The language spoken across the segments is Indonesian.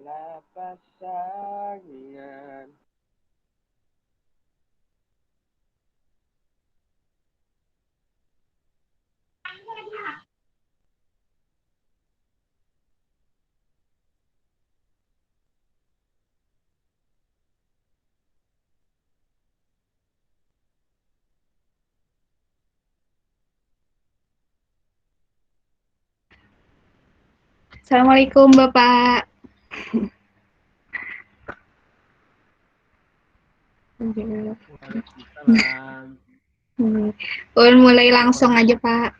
Adalah pasangan. Assalamualaikum Bapak. Waalaikumsalam. Mulai langsung aja Pak.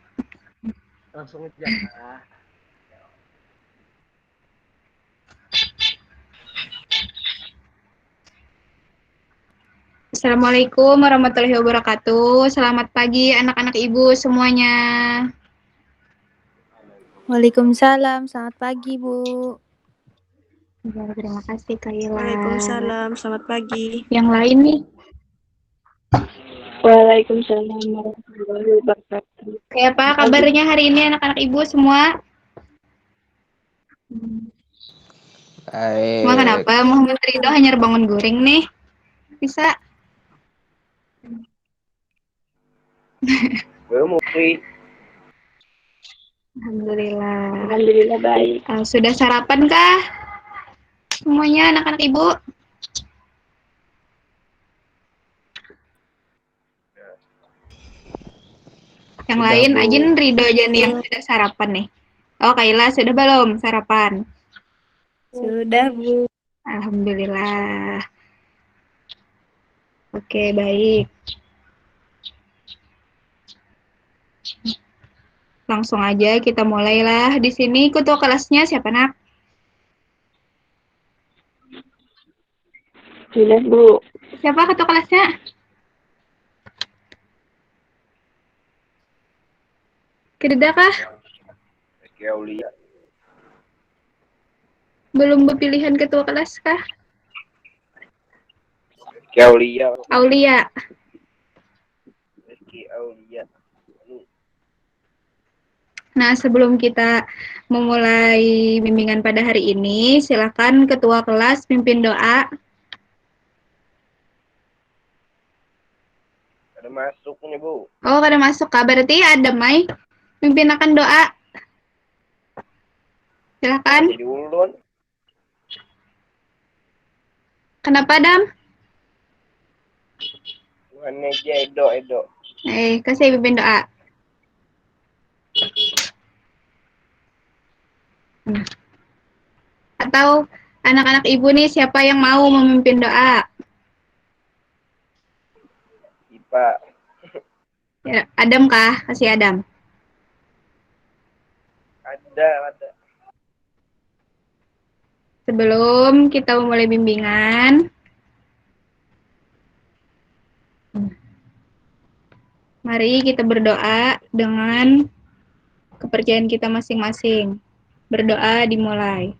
Langsung aja kah? Assalamualaikum warahmatullahi wabarakatuh. Selamat pagi anak-anak ibu semuanya. Waalaikumsalam, selamat pagi Bu. Terima kasih Kaila. Waalaikumsalam, selamat pagi. Yang lain nih. Waalaikumsalam warahmatullahi wabarakatuh. Kayak apa kabarnya hari ini anak-anak ibu semua? Baik. Mau kenapa Muhammad Ridho hanya bangun guring nih? Bisa? Belum Mukri. Alhamdulillah. Alhamdulillah baik. Sudah sarapan kah? Semuanya anak-anak ibu? Yang Sudah, lain, Bu. Ajin Ridho aja nih yang sudah sarapan nih. Oh, Kaila sudah belum sarapan? Sudah Bu. Alhamdulillah. Oke, baik. Langsung aja kita mulailah. Di sini ketua kelasnya siapa nak? Sudah Bu. Siapa ketua kelasnya? Kirda kah? Rizky Aulia. Belum berpilihan ketua kelas kah? Rizky Aulia. Aulia. Rizky Aulia. Nah, sebelum kita memulai bimbingan pada hari ini, silakan ketua kelas pimpin doa. Ada masuknya, Bu. Oh, kada masuk kah? Berarti ada Mai. Pimpin akan doa. Silakan. Jadi ulun. Kenapa, Dam? Tuhan aja Edo. Kasih pimpin doa. Atau anak-anak ibu nih, siapa yang mau memimpin doa? Ipa. Ya, Adam kah? Kasih Adam. Ada. Sebelum kita memulai bimbingan, mari kita berdoa dengan kepercayaan kita masing-masing. Berdoa dimulai.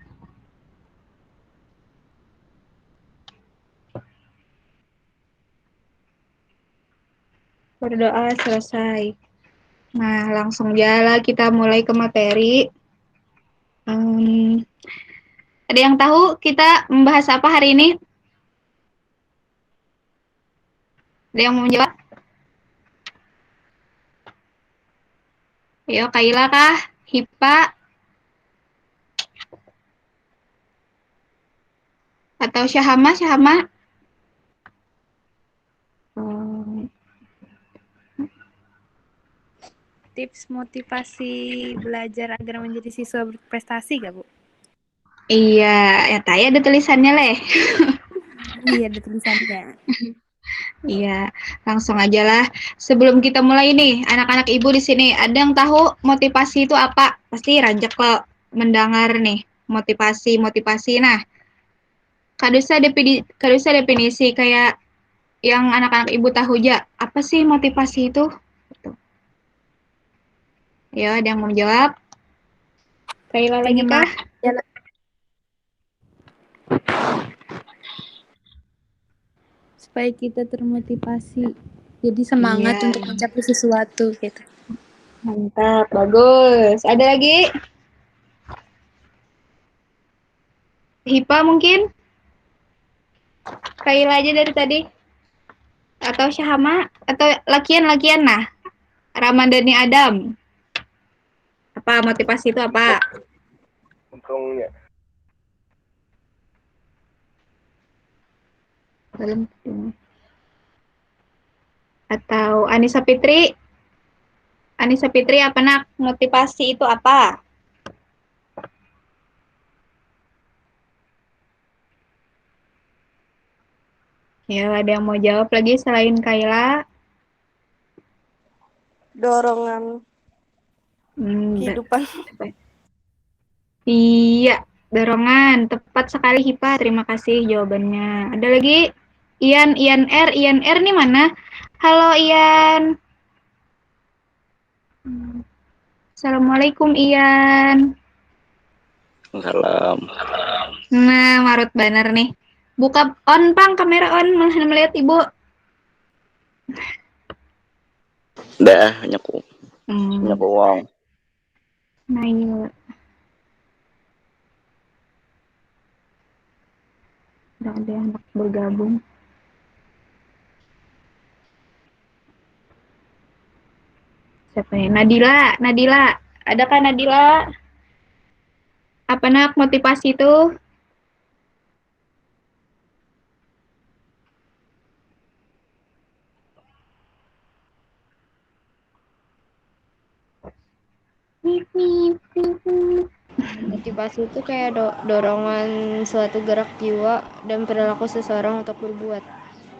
Berdoa selesai. Nah, langsung aja kita mulai ke materi. Ada yang tahu kita membahas apa hari ini? Ada yang mau menjawab? Ayo, Kaila kah? Hipa? Atau Syahama? Tips motivasi belajar agar menjadi siswa berprestasi gak Bu? Iya, ya tanya ada tulisannya leh. Iya, ada tulisannya. Iya, langsung aja lah. Sebelum kita mulai nih, anak-anak ibu di sini, ada yang tahu motivasi itu apa? Pasti ranjak lo mendengar nih, motivasi. Nah, kadusa definisi kayak yang anak-anak ibu tahu aja, apa sih motivasi itu? Ya, ada yang mau jawab? Kaila lagi kah? Supaya kita termotivasi, jadi semangat untuk mencapai sesuatu gitu. Mantap, bagus. Ada lagi? Hipa mungkin? Kaila aja dari tadi? Atau Syahama? Atau lakian-lakian nah? Ramadhani Adam. Apa motivasi itu apa? Untungnya. Belum. Atau Anissa Fitri? Anissa Fitri apa nak? Motivasi itu apa? Ya, ada yang mau jawab lagi selain Kaila? Dorongan kehidupan. Iya, dorongan. Tepat sekali Hipa. Terima kasih jawabannya. Ada lagi? Ian R nih mana? Halo Ian. Assalamualaikum Ian. Salam. Nah, Marut Banar nih. Buka on pang, kamera on, melihat ibu. Dah, nyaku uang. Nah, iya. Udah ada anak bergabung. Siapa nih? Nadila. Adakah Nadila? Apa nak motivasi itu? Motivasi itu kayak dorongan suatu gerak jiwa dan perilaku seseorang untuk berbuat.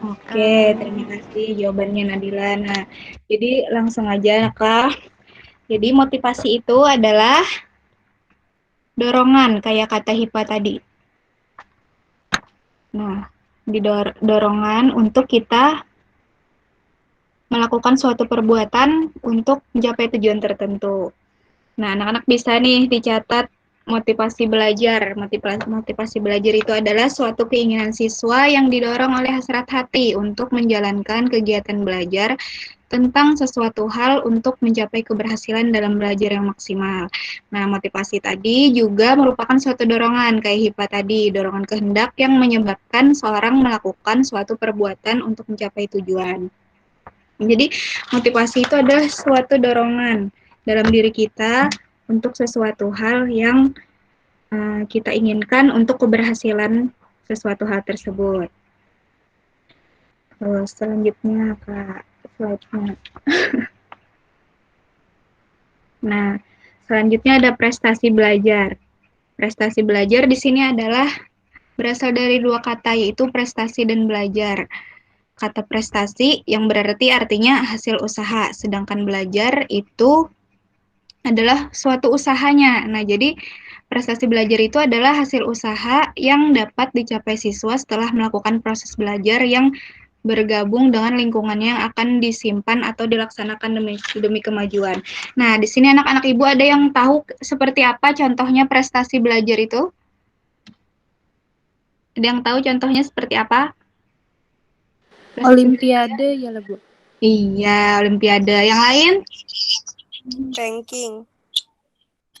Oke, terima kasih jawabannya Nadila. Nah, jadi langsung aja Kak. Jadi motivasi itu adalah dorongan kayak kata Hipa tadi. Nah, dorongan untuk kita melakukan suatu perbuatan untuk mencapai tujuan tertentu. Nah, anak-anak bisa nih dicatat motivasi belajar. Motivasi belajar itu adalah suatu keinginan siswa yang didorong oleh hasrat hati untuk menjalankan kegiatan belajar tentang sesuatu hal untuk mencapai keberhasilan dalam belajar yang maksimal. Nah, motivasi tadi juga merupakan suatu dorongan, kayak Hipa tadi, dorongan kehendak yang menyebabkan seorang melakukan suatu perbuatan untuk mencapai tujuan. Jadi, motivasi itu adalah suatu dorongan dalam diri kita untuk sesuatu hal yang kita inginkan untuk keberhasilan sesuatu hal tersebut. Terus selanjutnya, Kak, slide-nya. Nah, selanjutnya ada prestasi belajar. Prestasi belajar di sini adalah berasal dari dua kata, yaitu prestasi dan belajar. Kata prestasi yang berarti artinya hasil usaha, sedangkan belajar itu adalah suatu usahanya. Nah, jadi prestasi belajar itu adalah hasil usaha yang dapat dicapai siswa setelah melakukan proses belajar yang bergabung dengan lingkungannya yang akan disimpan atau dilaksanakan demi kemajuan. Nah, di sini anak-anak ibu ada yang tahu seperti apa contohnya prestasi belajar itu? Ada yang tahu contohnya seperti apa? Olimpiade ya lah Bu. Iya, olimpiade. Yang lain? Ranking.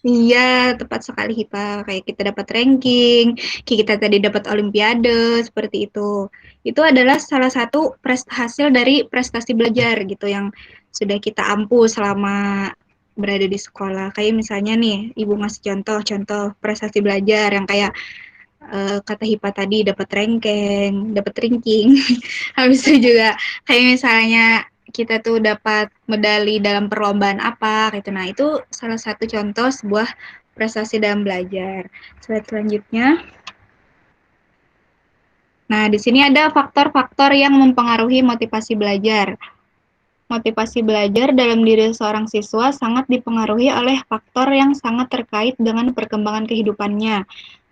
Iya, tepat sekali Hipa. Kayak kita dapat ranking, kita tadi dapat olimpiade, seperti itu. Itu adalah salah satu hasil dari prestasi belajar gitu yang sudah kita ampu selama berada di sekolah. Kayak misalnya nih, Ibu ngasih contoh prestasi belajar yang kayak kata Hipa tadi dapat ranking. Habis itu juga kayak misalnya kita tuh dapat medali dalam perlombaan apa gitu. Nah, itu salah satu contoh sebuah prestasi dalam belajar. Slide selanjutnya. Nah, di sini ada faktor-faktor yang mempengaruhi motivasi belajar. Motivasi belajar dalam diri seorang siswa sangat dipengaruhi oleh faktor yang sangat terkait dengan perkembangan kehidupannya,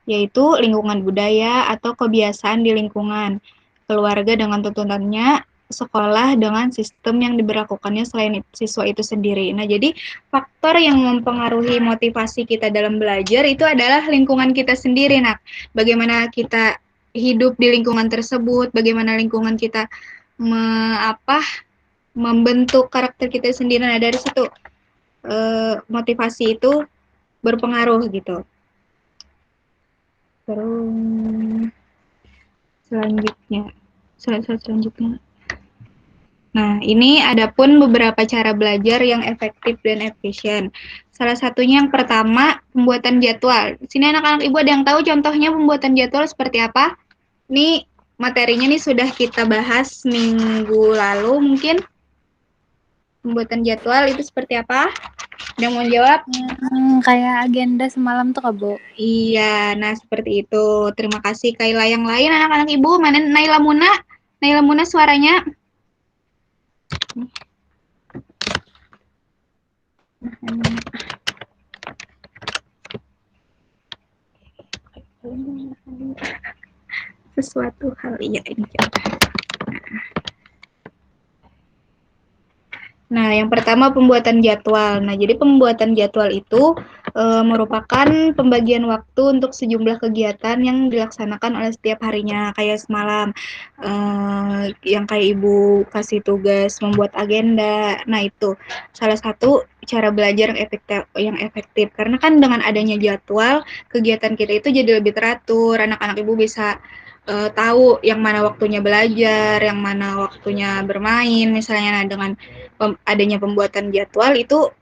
yaitu lingkungan budaya atau kebiasaan di lingkungan, keluarga dengan tuntutannya, sekolah dengan sistem yang diberlakukannya selain siswa itu sendiri. Nah, jadi faktor yang mempengaruhi motivasi kita dalam belajar itu adalah lingkungan kita sendiri, Nak. Bagaimana kita hidup di lingkungan tersebut, bagaimana lingkungan kita membentuk karakter kita sendiri. Nah, dari situ motivasi itu berpengaruh gitu. Terus selanjutnya. Nah, ini adapun beberapa cara belajar yang efektif dan efisien. Salah satunya yang pertama, pembuatan jadwal. Di sini anak-anak ibu ada yang tahu contohnya pembuatan jadwal seperti apa? Ini materinya nih sudah kita bahas minggu lalu mungkin. Pembuatan jadwal itu seperti apa? Ada yang mau jawab? Kayak agenda semalam tuh Kak Bu. Iya, nah seperti itu. Terima kasih Kaila. Yang lain anak-anak ibu, mana Naila Muna? Naila Muna suaranya. Sesuatu hal, iya ini. Nah, yang pertama pembuatan jadwal. Nah, jadi pembuatan jadwal itu merupakan pembagian waktu untuk sejumlah kegiatan yang dilaksanakan oleh setiap harinya. Kayak semalam, yang kayak ibu kasih tugas membuat agenda. Nah, itu salah satu cara belajar yang efektif. Karena kan dengan adanya jadwal, kegiatan kita itu jadi lebih teratur. Anak-anak ibu bisa tahu yang mana waktunya belajar, yang mana waktunya bermain, misalnya. Nah, dengan adanya pembuatan jadwal itu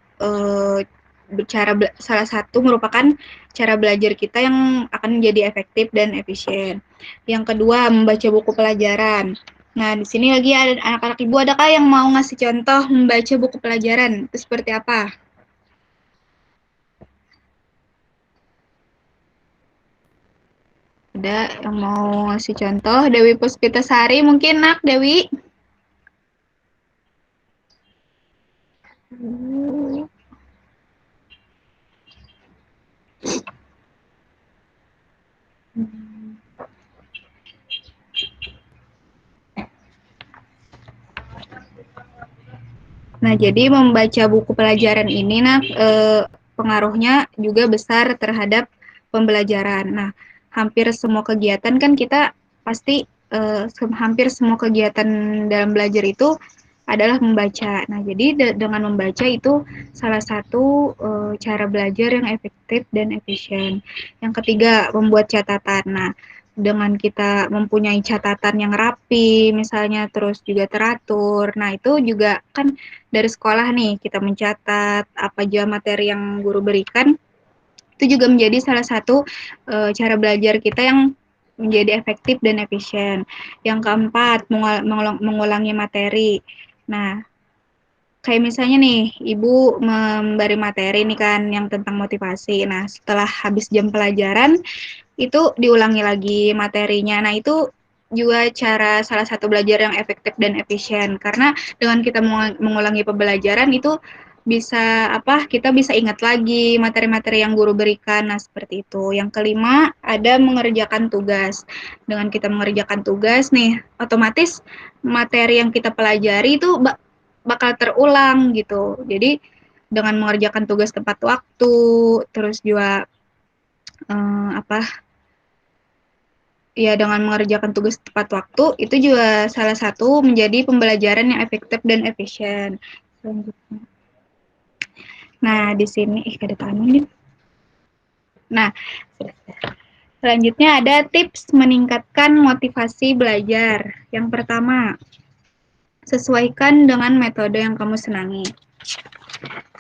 salah satu merupakan cara belajar kita yang akan menjadi efektif dan efisien. Yang kedua, membaca buku pelajaran. Nah, di sini lagi ada anak-anak ibu, adakah yang mau ngasih contoh membaca buku pelajaran? Itu seperti apa? Ada yang mau ngasih contoh? Dewi Puspitasari mungkin, Nak, Dewi? Nah, jadi membaca buku pelajaran ini, Nak, pengaruhnya juga besar terhadap pembelajaran. Nah, hampir semua kegiatan kan kita pasti hampir semua kegiatan dalam belajar itu adalah membaca. Nah, jadi dengan membaca itu salah satu cara belajar yang efektif dan efisien. Yang ketiga, membuat catatan. Nah, dengan kita mempunyai catatan yang rapi, misalnya, terus juga teratur. Nah, itu juga kan dari sekolah nih, kita mencatat apa aja materi yang guru berikan, itu juga menjadi salah satu cara belajar kita yang menjadi efektif dan efisien. Yang keempat, mengulangi materi. Nah, kayak misalnya nih, ibu memberi materi nih kan yang tentang motivasi. Nah, setelah habis jam pelajaran, itu diulangi lagi materinya. Nah, itu juga salah satu belajar yang efektif dan efisien. Karena dengan kita mengulangi pembelajaran itu kita bisa ingat lagi materi-materi yang guru berikan. Nah, seperti itu. Yang kelima, ada mengerjakan tugas. Dengan kita mengerjakan tugas nih, otomatis materi yang kita pelajari itu bakal terulang gitu. Jadi, dengan mengerjakan tugas tepat waktu, terus juga ya, dengan mengerjakan tugas tepat waktu, itu juga salah satu menjadi pembelajaran yang efektif dan efisien. Selanjutnya. Nah, di sini, Nah, selanjutnya ada tips meningkatkan motivasi belajar. Yang pertama, sesuaikan dengan metode yang kamu senangi.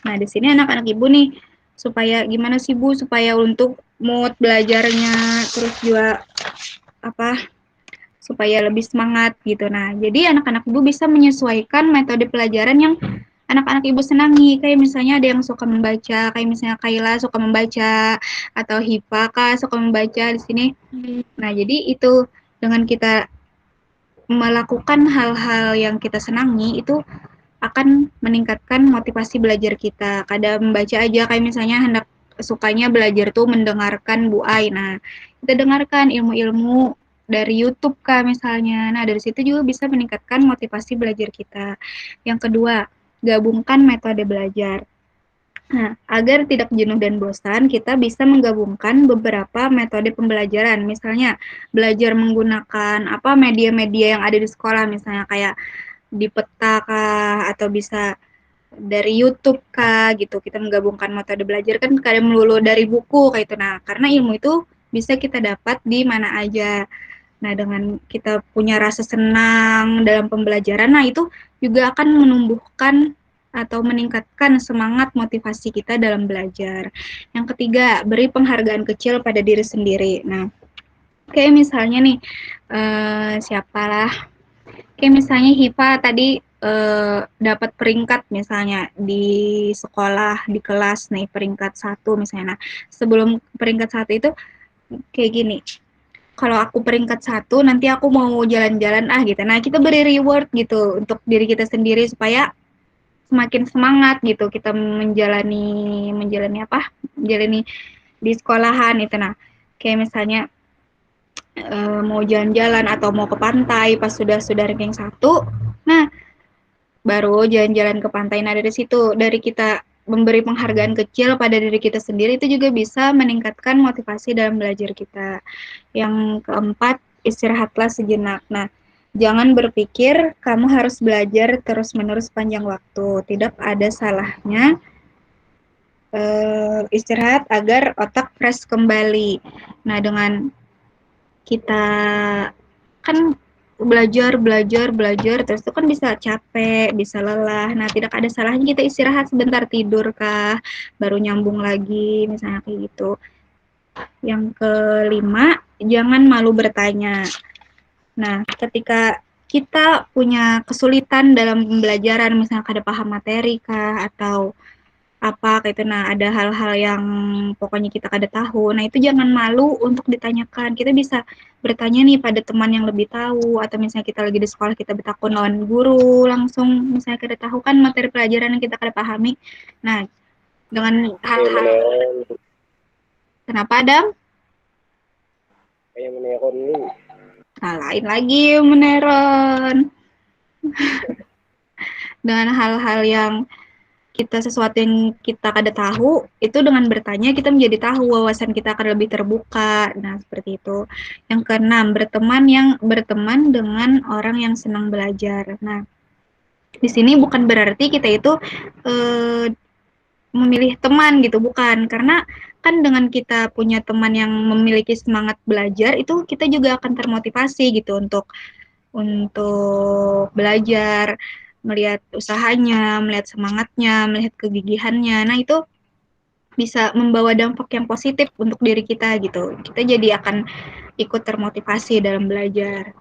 Nah, di sini anak-anak ibu nih, supaya gimana sih Bu, supaya untuk mood belajarnya, terus juga supaya lebih semangat gitu. Nah, jadi anak-anak ibu bisa menyesuaikan metode pelajaran yang anak-anak ibu senangi. Kayak misalnya ada yang suka membaca, kayak misalnya Kaila suka membaca, atau Hifa suka membaca di sini. Nah, jadi itu dengan kita melakukan hal-hal yang kita senangi, itu akan meningkatkan motivasi belajar kita. Kadang membaca aja, kayak misalnya sukanya belajar tuh mendengarkan Bu Ai. Nah, kita dengarkan ilmu-ilmu dari YouTube misalnya. Nah, dari situ juga bisa meningkatkan motivasi belajar kita. Yang kedua, gabungkan metode belajar. Nah, agar tidak jenuh dan bosan, kita bisa menggabungkan beberapa metode pembelajaran. Misalnya, belajar menggunakan media-media yang ada di sekolah, misalnya kayak di peta atau bisa dari YouTube gitu. Kita menggabungkan metode belajar kan kadang melulu dari buku kayak itu. Nah, karena ilmu itu bisa kita dapat di mana aja. Nah, dengan kita punya rasa senang dalam pembelajaran, nah itu juga akan menumbuhkan atau meningkatkan semangat motivasi kita dalam belajar. Yang ketiga, beri penghargaan kecil pada diri sendiri. Nah, kayak misalnya nih, siapalah, kayak misalnya Hifa tadi dapat peringkat misalnya di sekolah, di kelas nih, peringkat 1 misalnya. Nah, sebelum peringkat 1 itu kayak gini, kalau aku peringkat 1 nanti aku mau jalan-jalan gitu. Nah, kita beri reward gitu untuk diri kita sendiri supaya semakin semangat gitu kita menjalani apa? Menjalani di sekolahan itu. Nah, kayak misalnya mau jalan-jalan atau mau ke pantai pas sudah ranking 1. Nah, baru jalan-jalan ke pantai. Nah, dari situ dari kita memberi penghargaan kecil pada diri kita sendiri itu juga bisa meningkatkan motivasi dalam belajar kita. Yang keempat, istirahatlah sejenak. Nah, jangan berpikir kamu harus belajar terus-menerus panjang waktu. Tidak ada salahnya istirahat agar otak fresh kembali. Nah, dengan kita kan belajar terus itu kan bisa capek, bisa lelah. Nah, tidak ada salahnya kita istirahat sebentar, tidur kah, baru nyambung lagi, misalnya kayak gitu. Yang kelima, jangan malu bertanya. Nah, ketika kita punya kesulitan dalam pembelajaran, misalnya kada paham materi kah, atau apa kayak itu, nah ada hal-hal yang pokoknya kita kada tahu, nah itu jangan malu untuk ditanyakan. Kita bisa bertanya nih pada teman yang lebih tahu, atau misalnya kita lagi di sekolah kita bertakun lawan guru langsung, misalnya kada tahu kan materi pelajaran yang kita kada pahami. Nah, dengan hal-hal kenapa Adam? Kayak meneron nih. Nah, lain lagi meneron. Dengan hal-hal yang sesuatu yang kita kada tahu, itu dengan bertanya kita menjadi tahu, wawasan kita akan lebih terbuka. Nah, seperti itu. Yang keenam, berteman dengan orang yang senang belajar. Nah, di sini bukan berarti kita itu memilih teman gitu, bukan. Karena kan dengan kita punya teman yang memiliki semangat belajar, itu kita juga akan termotivasi gitu untuk belajar, melihat usahanya, melihat semangatnya, melihat kegigihannya. Nah, itu bisa membawa dampak yang positif untuk diri kita gitu. Kita jadi akan ikut termotivasi dalam belajar.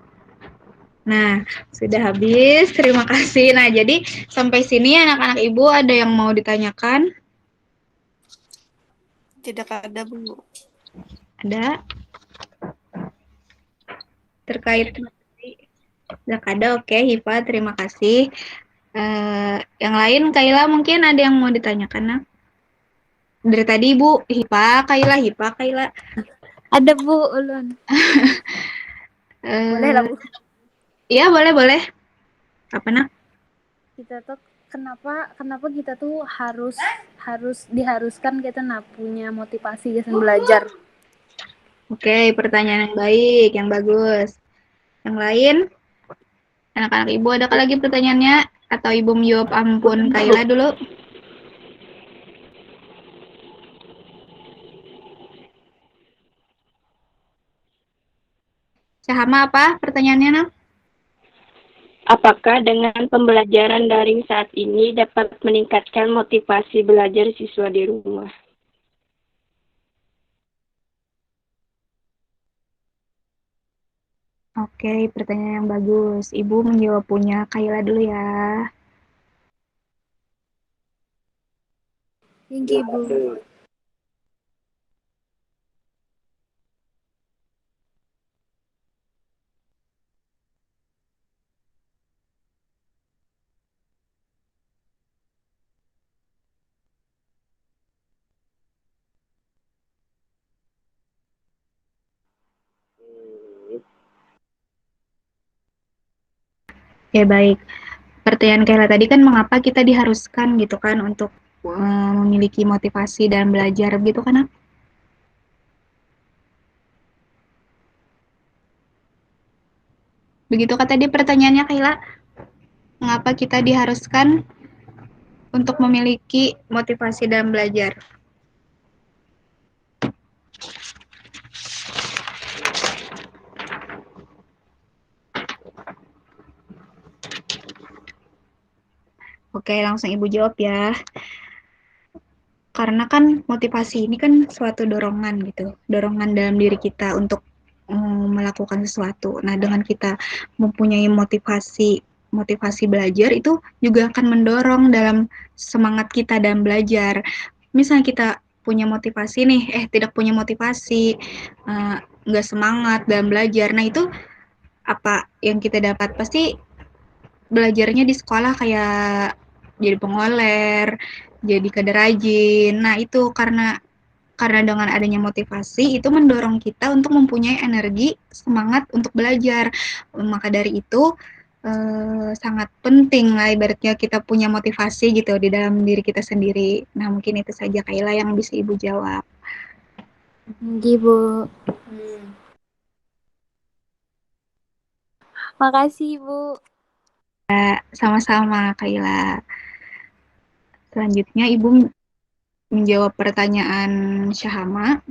Nah, sudah habis. Terima kasih. Nah, jadi sampai sini anak-anak Ibu ada yang mau ditanyakan? Tidak ada, Bu. Ada? Terkait tidak ada, oke. Hifa, terima kasih. Yang lain, Kaila mungkin ada yang mau ditanyakan, nak? Dari tadi, Bu. Hifa, Kaila. Ada Bu, ulun. Boleh lah Bu. Iya, boleh. Apa, nak? Kita tuh kenapa kita tuh harus diharuskan kita punya motivasi kita belajar. Oke, pertanyaan yang baik, yang bagus. Yang lain? Anak-anak Ibu, adakah lagi pertanyaannya? Atau Ibu menjawab ampun Kaila dulu? Syahama apa pertanyaannya, nak? Apakah dengan pembelajaran daring saat ini dapat meningkatkan motivasi belajar siswa di rumah? Oke, pertanyaan yang bagus. Ibu menjawab punya Kaila dulu ya. Thank you, Bu. Ya, baik. Pertanyaan Kaila tadi kan mengapa kita diharuskan gitu kan untuk memiliki motivasi dalam belajar gitu kan, nak? Begitu kata dia pertanyaannya, Kaila. Mengapa kita diharuskan untuk memiliki motivasi dalam belajar? Oke, langsung Ibu jawab ya. Karena kan motivasi ini kan suatu dorongan gitu, dorongan dalam diri kita untuk melakukan sesuatu. Nah, dengan kita mempunyai motivasi belajar itu juga akan mendorong dalam semangat kita dalam belajar. Misalnya kita punya motivasi nih, tidak punya motivasi, nggak semangat dalam belajar. Nah, itu apa yang kita dapat? Pasti belajarnya di sekolah kayak jadi pengoler, jadi kader rajin. Nah, itu karena dengan adanya motivasi itu mendorong kita untuk mempunyai energi, semangat untuk belajar. Maka dari itu sangat penting lah ibaratnya kita punya motivasi gitu di dalam diri kita sendiri. Nah, mungkin itu saja Kaila yang bisa Ibu jawab. Bu. Makasih, Bu. Sama-sama Kaila. Selanjutnya Ibu menjawab pertanyaan Syahama.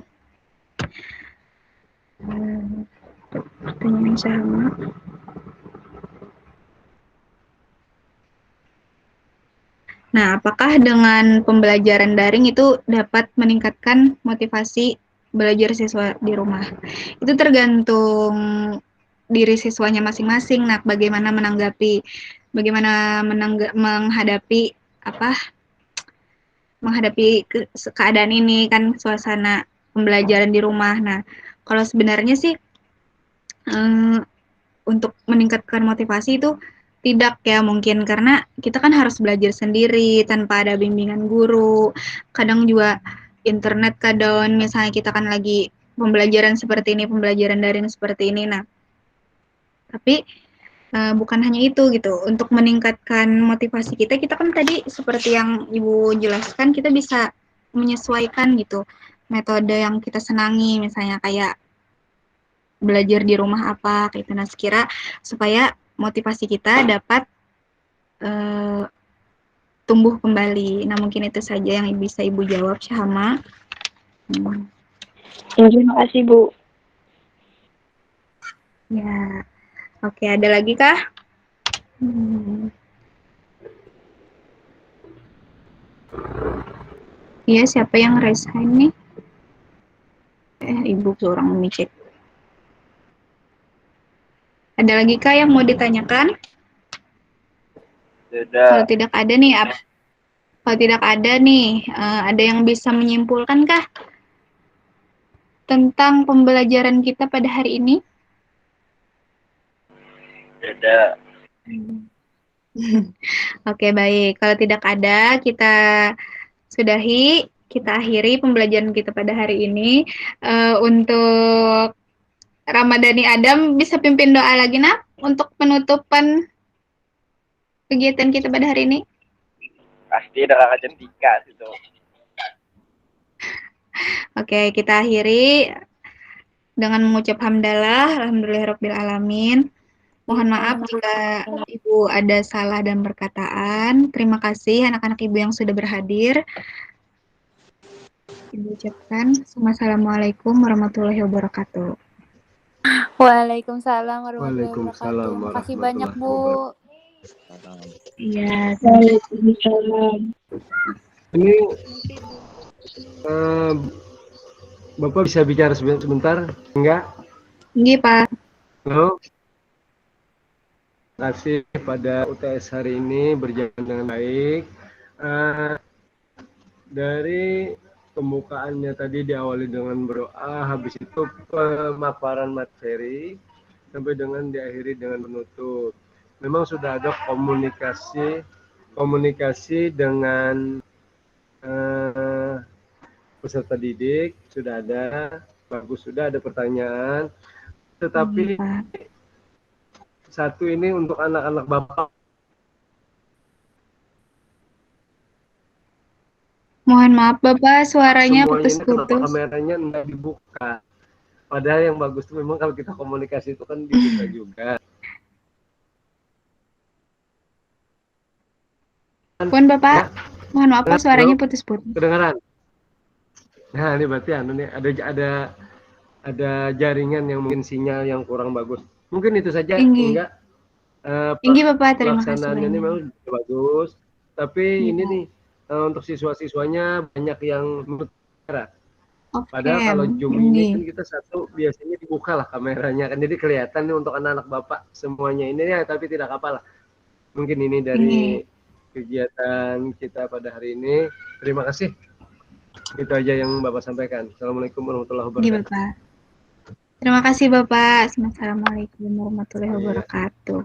Pertanyaan Syahama. Nah, apakah dengan pembelajaran daring itu dapat meningkatkan motivasi belajar siswa di rumah? Itu tergantung diri siswanya masing-masing. Nah, bagaimana menghadapi keadaan ini kan suasana pembelajaran di rumah. Nah, kalau sebenarnya sih untuk meningkatkan motivasi itu tidak ya mungkin karena kita kan harus belajar sendiri tanpa ada bimbingan guru. Kadang juga internet kadang misalnya kita kan lagi pembelajaran seperti ini, pembelajaran daring seperti ini. Nah, tapi bukan hanya itu gitu. Untuk meningkatkan motivasi kita kan tadi seperti yang Ibu jelaskan kita bisa menyesuaikan gitu metode yang kita senangi misalnya kayak belajar di rumah apa kayak itu. Nah, sekira supaya motivasi kita dapat tumbuh kembali. Nah, mungkin itu saja yang bisa Ibu jawab, Syahama. Terima kasih, Bu. Ya, oke. Ada lagi kah? Iya, siapa yang raise hand nih? Ibu seorang memicet. Ada lagi kah yang mau ditanyakan? Tidak. Kalau tidak ada nih, ada yang bisa menyimpulkan kah tentang pembelajaran kita pada hari ini? Tidak. Oke, baik. Kalau tidak ada, kita akhiri pembelajaran kita pada hari ini. Untuk Ramadhani Adam bisa pimpin doa lagi, Nak, untuk penutupan kegiatan kita pada hari ini. Pasti dengan kecantikan itu. Oke, kita akhiri dengan mengucap hamdalah, alhamdulillahirabbil alamin. Mohon maaf jika Ibu ada salah dan perkataan. Terima kasih anak-anak Ibu yang sudah berhadir. Ibu ucapkan Assalamualaikum warahmatullahi wabarakatuh. Waalaikumsalam warahmatullahi wabarakatuh. Terima kasih banyak, Bu. Iya, Waalaikumsalam. Ini Bapak bisa bicara sebentar? Enggak? Iya, Pak. Halo? Terima kasih pada UTS hari ini berjalan dengan baik. Dari pembukaannya tadi diawali dengan berdoa, habis itu pemaparan materi, sampai dengan diakhiri dengan penutup. Memang sudah ada komunikasi dengan peserta didik, sudah ada, bagus, sudah ada pertanyaan. Tetapi satu ini untuk anak-anak Bapak. Mohon maaf Bapak, suaranya putus-putus. Kameranya tidak dibuka. Padahal yang bagus itu memang kalau kita komunikasi itu kan dibuka juga. Pun Bapak, mohon maaf Pak, suaranya putus-putus. Kedengaran? Nah, ini berarti ada jaringan yang mungkin sinyal yang kurang bagus. Mungkin itu saja, enggak? Tinggi Bapak, terima kasih Pelaksanaannya ini banyak. memang bagus, tapi Iya. ini nih untuk siswa-siswanya banyak yang menurut kamera. Oke, Padahal kalau Zoom ini kan ini. kita satu biasanya dibuka lah kameranya kan, jadi kelihatan nih untuk anak-anak Bapak semuanya ini ya, tapi tidak apa lah. Mungkin ini dari Ini. kegiatan kita pada hari ini. Terima kasih. Itu aja yang Bapak sampaikan. Assalamualaikum warahmatullahi Ini wabarakatuh. Bapak. Terima kasih Bapak. Assalamualaikum warahmatullahi Iya. wabarakatuh.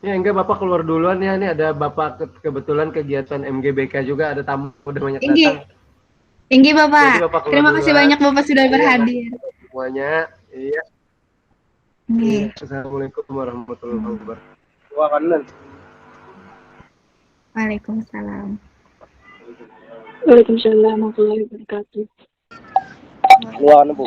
Ya enggak, Bapak keluar duluan ya. Ini ada Bapak kebetulan kegiatan MGBK juga, ada tamu udah banyak Tinggi. datang. Tinggi Jadi Bapak. Bapak keluar Terima kasih duluan. banyak Bapak sudah Iya, berhadir. semuanya. Iya. Ini. Iya. Assalamualaikum warahmatullahi wabarakatuh. Waalaikumsalam. Waalaikumsalam warahmatullahi wabarakatuh. Keluar Bu.